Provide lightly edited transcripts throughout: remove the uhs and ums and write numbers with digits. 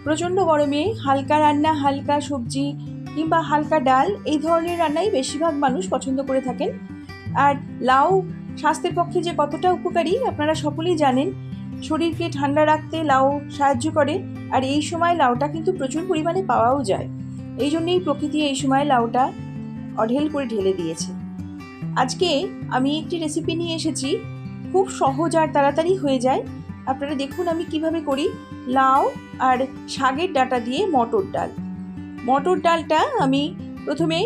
প্রচণ্ড গরমে হালকা রান্না, হালকা সবজি কিংবা হালকা ডাল এই ধরনের রান্নাই বেশিরভাগ মানুষ পছন্দ করে থাকেন। আর লাউ স্বাস্থ্যের পক্ষে যে কতটা উপকারী আপনারা সকলেই জানেন। শরীরকে ঠান্ডা রাখতে লাউ সাহায্য করে, আর এই সময় লাউটা কিন্তু প্রচুর পরিমাণে পাওয়াও যায়। এই জন্যেই প্রকৃতি এই সময় লাউটা অঢেল করে ঢেলে দিয়েছে। আজকে আমি একটি রেসিপি নিয়ে এসেছি, খুব সহজ আর তাড়াতাড়ি হয়ে যায়। আপনারা দেখুন আমি কিভাবে করি। লাউ আর শাকের ডাঁটা দিয়ে মটর ডাল। মটর ডালটা আমি প্রথমে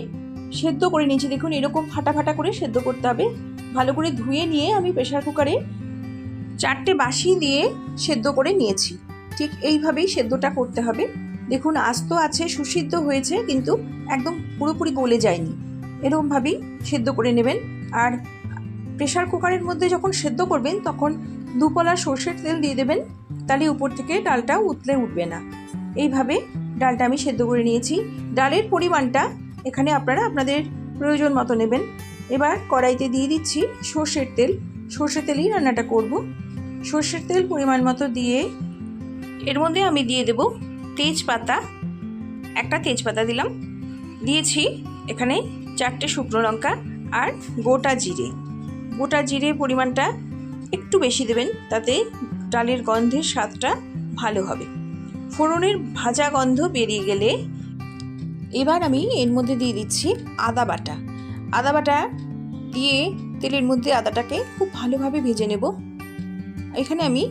সেদ্ধ করে নিয়েছি। দেখুন এরকম ফাটা ফাটা করে সেদ্ধ করতে হবে। ভালো করে ধুয়ে নিয়ে আমি প্রেসার কুকারে 4টে বাসি দিয়ে সেদ্ধ করে নিয়েছি। ঠিক এইভাবেই সেদ্ধটা করতে হবে। দেখুন আস্ত আছে, সুসিদ্ধ হয়েছে, কিন্তু একদম পুরোপুরি গলে যায়নি। এরকমভাবেই সেদ্ধ করে নেবেন। আর প্রেসার কুকারের মধ্যে যখন সেদ্ধ করবেন তখন 2 পলা সর্ষের তেল দিয়ে দেবেন, তাহলে উপর থেকে ডালটা উতলে উঠবে না। এইভাবে ডালটা আমি সেদ্ধ করে নিয়েছি। ডালের পরিমাণটা এখানে আপনারা আপনাদের প্রয়োজন মতো নেবেন। এবার কড়াইতে দিয়ে দিচ্ছি সর্ষের তেল। সর্ষের তেলেই রান্নাটা করব। সর্ষের তেল পরিমাণ মতো দিয়ে এর মধ্যে আমি দিয়ে দেব তেজপাতা। একটা তেজপাতা দিলাম। দিয়েছি এখানে 4টে শুকনো লঙ্কা আর গোটা জিরে। গোটা জিরে পরিমাণটা একটু বেশি দেবেন, তাতে ডালের গন্ধের স্বাদটা ভালো হবে। ফোড়নের ভাজা গন্ধ বেরিয়ে গেলে এবার আমি এর মধ্যে দিয়ে দিচ্ছি আদা বাটা। আদা বাটা দিয়ে তেলের মধ্যে আদাটাকে খুব ভালোভাবে ভেজে নেব। এখানে আমি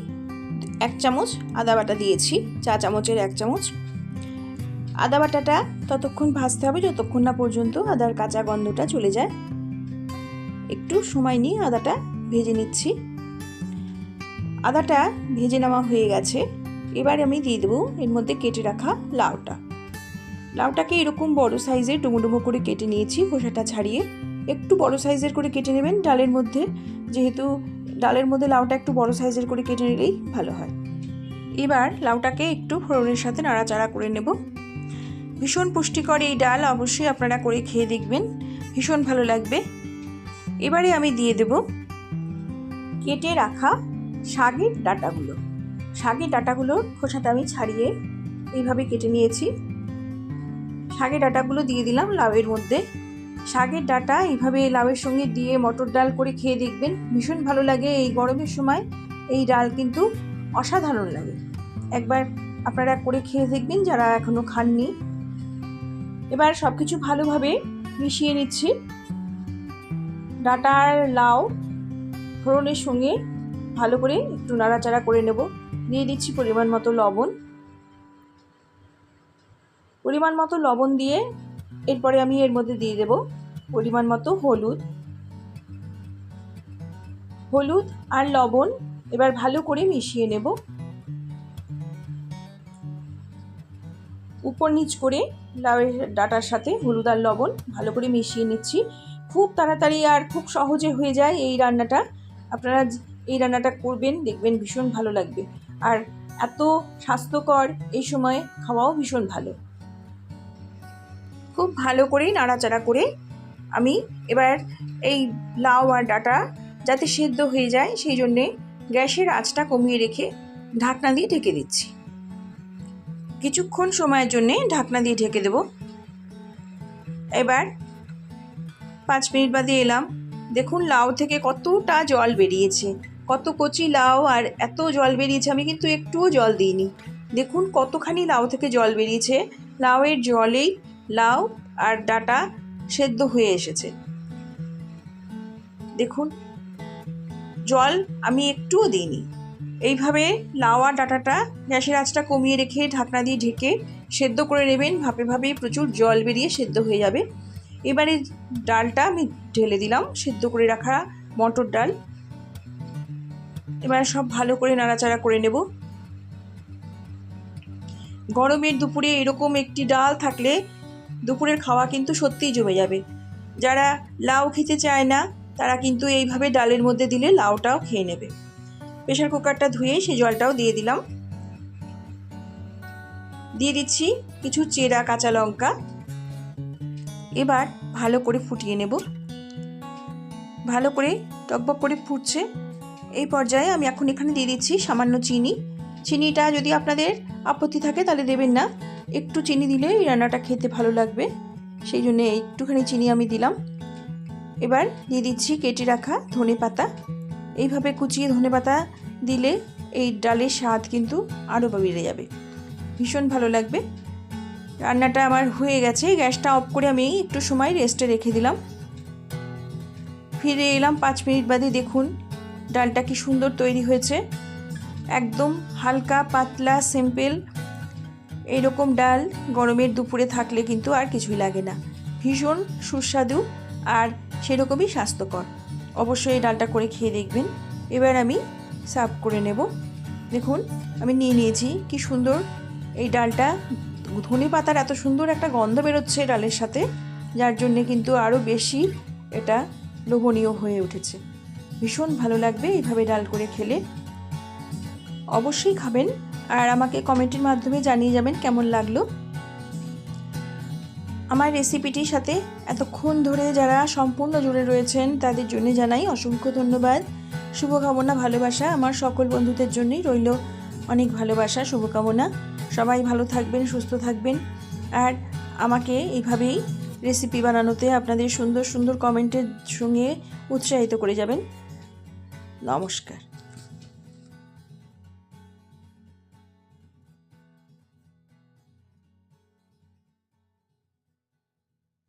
1 চামচ আদা বাটা দিয়েছি, চা চামচের 1 চামচ। আদা বাটাটা ততক্ষণ ভাজতে হবে যতক্ষণ না পর্যন্ত আদার কাঁচা গন্ধটা চলে যায়। একটু সময় নিয়ে আদাটা ভেজে নিচ্ছি। আদাটা ভেজে নেওয়া হয়ে গেছে। এবার আমি দিয়ে দেবো এর মধ্যে কেটে রাখা লাউটা। লাউটাকে এরকম বড় সাইজের ডুমো ডুমো করে কেটে নিয়েছি, খোসাটা ছাড়িয়ে। একটু বড় সাইজের করে কেটে নেবেন ডালের মধ্যে, যেহেতু ডালের মধ্যে লাউটা একটু বড় সাইজের করে কেটে নিলেই ভালো হয়। এবার লাউটাকে একটু ফোড়নের সাথে নাড়াচাড়া করে নেব। ভীষণ পুষ্টিকর এই ডাল, অবশ্যই আপনারা করে খেয়ে দেখবেন, ভীষণ ভালো লাগবে। এবারে আমি দিয়ে দেব কেটে রাখা শাকের ডাঁটাগুলো। শাকের ডাঁটাগুলোর খোসাটা আমি ছাড়িয়ে এইভাবে কেটে নিয়েছি। শাকের ডাঁটাগুলো দিয়ে দিলাম লাউয়ের মধ্যে। শাকের ডাঁটা এইভাবে লাউয়ের সঙ্গে দিয়ে মটর ডাল করে খেয়ে দেখবেন, ভীষণ ভালো লাগে। এই গরমের সময় এই ডাল কিন্তু অসাধারণ লাগে। একবার আপনারা করে খেয়ে দেখবেন যারা এখনও খাননি। এবার সব কিছু ভালোভাবে মিশিয়ে নিচ্ছি। ডাঁটা আর লাউ ফোড়নের সঙ্গে ভালো করে একটু নাড়াচাড়া করে নেব। দিয়ে দিচ্ছি পরিমাণ মতো লবণ। পরিমাণ মতো লবণ দিয়ে এরপরে আমি এর মধ্যে দিয়ে দেব পরিমাণ মতো হলুদ। হলুদ আর লবণ এবার ভালো করে মিশিয়ে নেব। উপর নিচ করে লাউয়ের ডাঁটার সাথে হলুদ আর লবণ ভালো করে মিশিয়ে নিচ্ছি। খুব তাড়াতাড়ি আর খুব সহজে হয়ে যায় এই রান্নাটা। আপনারা এই রান্নাটা করবেন, দেখবেন ভীষণ ভালো লাগবে। আর এত স্বাস্থ্যকর, এই সময় খাওয়াও ভীষণ ভালো। খুব ভালো করে নাড়াচাড়া করে আমি এবার এই লাউ আর ডাঁটা যাতে সেদ্ধ হয়ে যায় সেই জন্যে গ্যাসের আঁচটা কমিয়ে রেখে ঢাকনা দিয়ে ঢেকে দিচ্ছি। কিছুক্ষণ সময়ের জন্যে ঢাকনা দিয়ে ঢেকে দেব। এবার 5 মিনিট বাদে এলাম। দেখুন লাউ থেকে কতটা জল বেরিয়েছে, কত কচি লাউ আর এত জল বেরিয়েছে। আমি কিন্তু একটুও জল দিইনি। দেখুন কতখানি লাউ থেকে জল বেরিয়েছে। লাউয়ের জলেই লাউ আর ডাঁটা সেদ্ধ হয়ে এসেছে। দেখুন জল আমি একটুও দিইনি। এইভাবে লাউ আর ডাঁটাটা গ্যাসের আঁচটা কমিয়ে রেখে ঢাকনা দিয়ে ঢেকে সেদ্ধ করে নেবেন। ভাপে ভাপে প্রচুর জল বেরিয়ে সেদ্ধ হয়ে যাবে। এবারে ডালটা আমি ঢেলে দিলাম, সেদ্ধ করে রাখা মটর ডাল। এবার সব ভালো করে নাড়াচাড়া করে নেব। গরমের দুপুরে এরকম একটি ডাল থাকলে দুপুরের খাওয়া কিন্তু সত্যিই জমে যাবে। যারা লাউ খেতে চায় না তারা কিন্তু এইভাবে ডালের মধ্যে দিলে লাউটাও খেয়ে নেবে। প্রেসার কুকারটা ধুয়ে সেই জলটাও দিয়ে দিলাম। দিয়ে দিচ্ছি কিছু চেরা কাঁচা লঙ্কা। এবার ভালো করে ফুটিয়ে নেব। ভালো করে টকবক করে ফুটছে। এই পর্যায়ে আমি এখন এখানে দিয়ে দিচ্ছি সামান্য চিনি। চিনিটা যদি আপনাদের আপত্তি থাকে তাহলে দেবেন না, একটু চিনি দিলে এই রান্নাটা খেতে ভালো লাগবে, সেই জন্য একটুখানি চিনি আমি দিলাম। এবার দিয়ে দিচ্ছি কেটে রাখা ধনেপাতা। এইভাবে কুচিয়ে ধনেপাতা দিলে এই ডালের স্বাদ কিন্তু আরও বেড়ে যাবে, ভীষণ ভালো লাগবে। রান্নাটা আমার হয়ে গেছে, গ্যাসটা অফ করে আমি একটু সময় রেস্টে রেখে দিলাম। ফিরে এলাম 5 মিনিট বাদে। দেখুন ডালটা কি সুন্দর তৈরি হয়েছে, একদম হালকা পাতলা সিম্পল। এইরকম ডাল গরমের দুপুরে থাকলে কিন্তু আর কিছুই লাগে না, ভীষণ সুস্বাদু আর সেরকমই স্বাস্থ্যকর। অবশ্যই এই ডালটা করে খেয়ে দেখবেন। এবার আমি সার্ভ করে নেব। দেখুন আমি নিয়ে নিয়েছি, কি সুন্দর এই ডালটা, ধনেপাতার এত সুন্দর একটা গন্ধ বেরোচ্ছে ডালের সাথে, যার জন্যে কিন্তু আরও বেশি এটা লোভনীয় হয়ে উঠেছে। ভীষণ ভালো লাগবে এইভাবে ডাল করে খেলে, অবশ্যই খাবেন আর আমাকে কমেন্টের মাধ্যমে জানিয়ে যাবেন কেমন লাগলো। আমার রেসিপিটির সাথে এতক্ষণ ধরে যারা সম্পূর্ণ জুড়ে রয়েছেন তাদের জন্য জানাই অসংখ্য ধন্যবাদ, শুভকামনা, ভালোবাসা। আমার সকল বন্ধুদের জন্যই রইল অনেক ভালোবাসা, শুভকামনা। সবাই ভালো থাকবেন, সুস্থ থাকবেন আর আমাকে এইভাবেই রেসিপি বানানোতে আপনাদের সুন্দর সুন্দর কমেন্টের সঙ্গে উৎসাহিত করে যাবেন। নমস্কার।